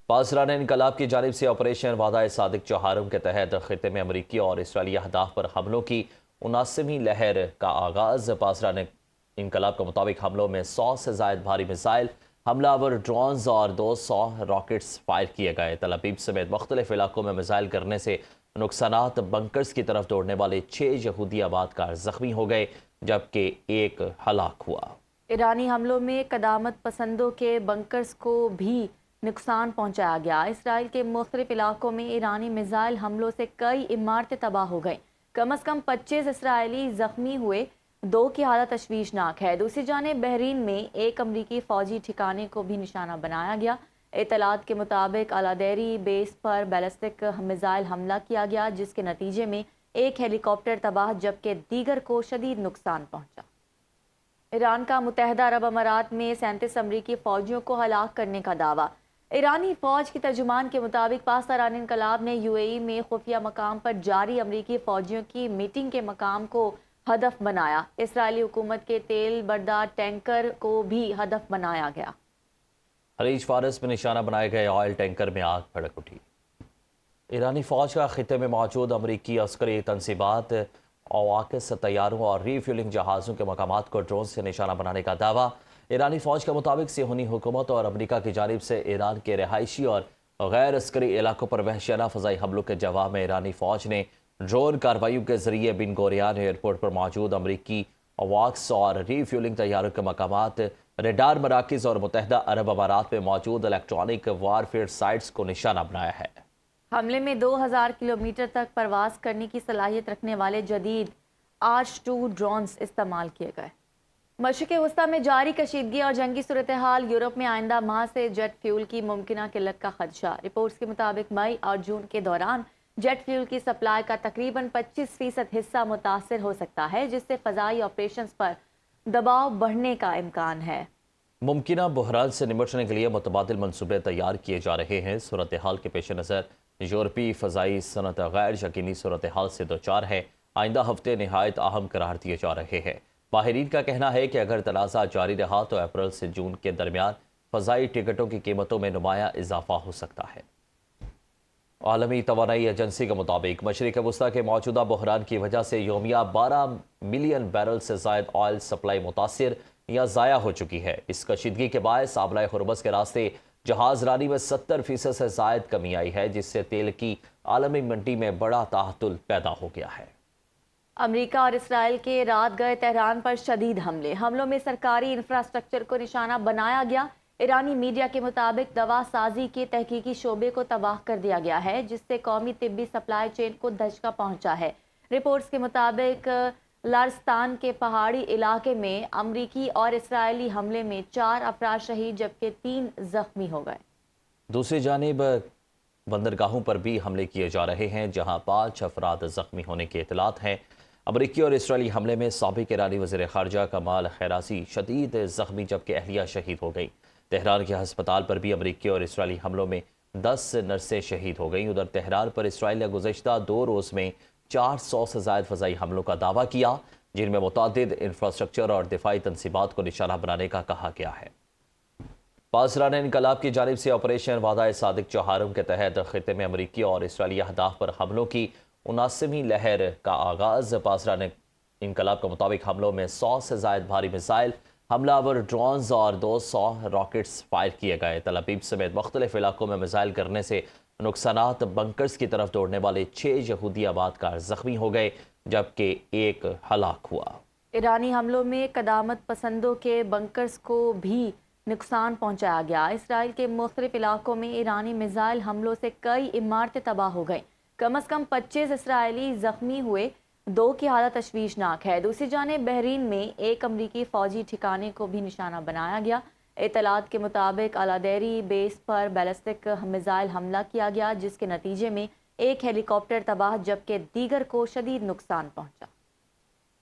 پاسداران انقلاب کی جانب سے آپریشن وعدہ صادق چہارم کے تحت خطے میں امریکی اور اسرائیلی اہداف پر حملوں کی 79ویں لہر کا آغاز۔ پاسداران انقلاب کے مطابق حملوں میں 100 سے زائد بھاری میزائل، حملہ آور ڈرونز اور 200 راکٹس فائر کیے گئے۔ تل ابیب سمیت مختلف علاقوں میں میزائل گرنے سے نقصانات، بنکرز کی طرف دوڑنے والے 6 یہودی آبادکار زخمی ہو گئے جبکہ ایک ہلاک ہوا۔ ایرانی حملوں میں قدامت پسندوں کے بنکرز کو بھی نقصان پہنچایا گیا۔ اسرائیل کے مختلف علاقوں میں ایرانی میزائل حملوں سے کئی عمارتیں تباہ ہو گئیں۔ کم از کم 25 اسرائیلی زخمی ہوئے، 2 کی حالت تشویشناک ہے۔ دوسری جانب بحرین میں ایک امریکی فوجی ٹھکانے کو بھی نشانہ بنایا گیا۔ اطلاعات کے مطابق الادیری بیس پر بیلسٹک میزائل حملہ کیا گیا، جس کے نتیجے میں ایک ہیلی کاپٹر تباہ جبکہ دیگر کو شدید نقصان پہنچا۔ ایران کا متحدہ عرب امارات میں 37 امریکی فوجیوں کو ہلاک کرنے کا دعویٰ۔ ایرانی فوج کی ترجمان کے مطابق پاسداران انقلاب نے UAE میں خفیہ مقام پر جاری امریکی فوجیوں کی میٹنگ کے مقام کو ہدف بنایا۔ اسرائیلی حکومت کے تیل بردار ٹینکر کو بھی ہدف بنایا گیا۔ خلیج فارس میں نشانہ بنائے گئے آئل ٹینکر میں آگ بھڑک اٹھی۔ ایرانی فوج کا خطے میں موجود امریکی عسکری تنصیبات، اواکس طیاروں اور ری فیولنگ جہازوں کے مقامات کو ڈرون سے نشانہ بنانے کا دعویٰ۔ ایرانی فوج کے مطابق صہیونی حکومت اور امریکہ کی جانب سے ایران کے رہائشی اور غیر عسکری علاقوں پر وحشیانہ فضائی حملوں کے جواب میں ایرانی فوج نے ڈرون کارروائیوں کے ذریعے بن گوریان ایئرپورٹ پر موجود امریکی اواکس اور ری فیولنگ طیاروں کے مقامات، ریڈار مراکز اور متحدہ عرب امارات میں موجود الیکٹرانک وارفیئر سائٹس کو نشانہ بنایا ہے۔ حملے میں 2000 کلومیٹر تک پرواز کرنے کی صلاحیت رکھنے والے جدید آرچ-2 ڈرونز استعمال کیے گئے۔ مشرق وسطی میں جاری کشیدگی اور جنگی صورتحال، یورپ میں آئندہ ماہ سے جیٹ فیول کی ممکنہ قلت کا خدشہ۔ رپورٹس کے مطابق مئی اور جون کے دوران جیٹ فیول کی سپلائی کا تقریباً 25% حصہ متاثر ہو سکتا ہے، جس سے فضائی آپریشنز پر دباؤ بڑھنے کا امکان ہے۔ ممکنہ بحران سے نمٹنے کے لیے متبادل منصوبے تیار کیے جا رہے ہیں۔ صورتحال کے پیش نظر یورپی فضائی صنعت غیر یقینی صورتحال سے دوچار ہے۔ آئندہ ہفتے نہایت اہم قرار دیے جا رہے ہیں۔ ماہرین کا کہنا ہے کہ اگر تنازع جاری رہا تو اپریل سے جون کے درمیان فضائی ٹکٹوں کی قیمتوں میں نمایاں اضافہ ہو سکتا ہے۔ عالمی توانائی ایجنسی کے مطابق مشرق وسطی کے موجودہ بحران کی وجہ سے یومیہ 12 ملین بیرل سے زائد آئل سپلائی متاثر یا ضائع ہو چکی ہے۔ اس کشیدگی کے باعث آبلۂ ہرمز کے راستے جہاز رانی میں 70% سے زائد کمی آئی ہے، جس سے تیل کی عالمی منڈی میں بڑا تعطل پیدا ہو گیا ہے۔ امریکہ اور اسرائیل کے رات گئے تہران پر شدید حملوں میں سرکاری انفراسٹرکچر کو نشانہ بنایا گیا۔ ایرانی میڈیا کے مطابق دوا سازی کے تحقیقی شعبے کو تباہ کر دیا گیا ہے، جس سے قومی طبی سپلائی چین کو دھچکا پہنچا ہے۔ رپورٹس کے مطابق لارستان کے پہاڑی علاقے میں امریکی اور اسرائیلی حملے میں 4 افراد شہید جبکہ 3 زخمی ہو گئے۔ دوسری جانب بندرگاہوں پر بھی حملے کیے جا رہے ہیں، جہاں 5 افراد زخمی ہونے کی اطلاعات ہیں۔ امریکی اور اسرائیلی حملے میں سابق ایرانی وزیر خارجہ کمال خیراسی شدید زخمی جبکہ اہلیہ شہید ہو گئی۔ تہران کے ہسپتال پر بھی امریکی اور اسرائیلی حملوں میں 10 نرسیں شہید ہو گئیں۔ ادھر تہران پر اسرائیل نے گزشتہ 2 روز میں 400 سے زائد فضائی حملوں کا دعویٰ کیا، جن میں متعدد انفراسٹرکچر اور دفاعی تنصیبات کو نشانہ بنانے کا کہا گیا ہے۔ پاسداران انقلاب کی جانب سے آپریشن وعدہ صادق چہارم کے تحت خطے میں امریکی اور اسرائیلی اہداف پر حملوں کی 79ویں لہر کا آغاز۔ پاسداران انقلاب کے مطابق حملوں میں 100 سے زائد بھاری میزائل، حملہ آور ڈرونز اور 200 راکٹس فائر کیے گئے۔ تل ابیب سمیت مختلف علاقوں میں میزائل گرنے سے نقصانات، بنکرز کی طرف دوڑنے والے 6 یہودی آبادکار زخمی ہو گئے جبکہ ایک ہلاک ہوا۔ ایرانی حملوں میں قدامت پسندوں کے بنکرز کو بھی نقصان پہنچایا گیا۔ اسرائیل کے مختلف علاقوں میں ایرانی میزائل حملوں سے کئی عمارتیں تباہ ہو گئیں۔ کم از کم 25 اسرائیلی زخمی ہوئے، 2 کی حالت تشویشناک ہے۔ دوسری جانب بحرین میں ایک امریکی فوجی ٹھکانے کو بھی نشانہ بنایا گیا۔ اطلاعات کے مطابق الادیری بیس پر بیلسٹک میزائل حملہ کیا گیا، جس کے نتیجے میں ایک ہیلی کاپٹر تباہ جبکہ دیگر کو شدید نقصان پہنچا۔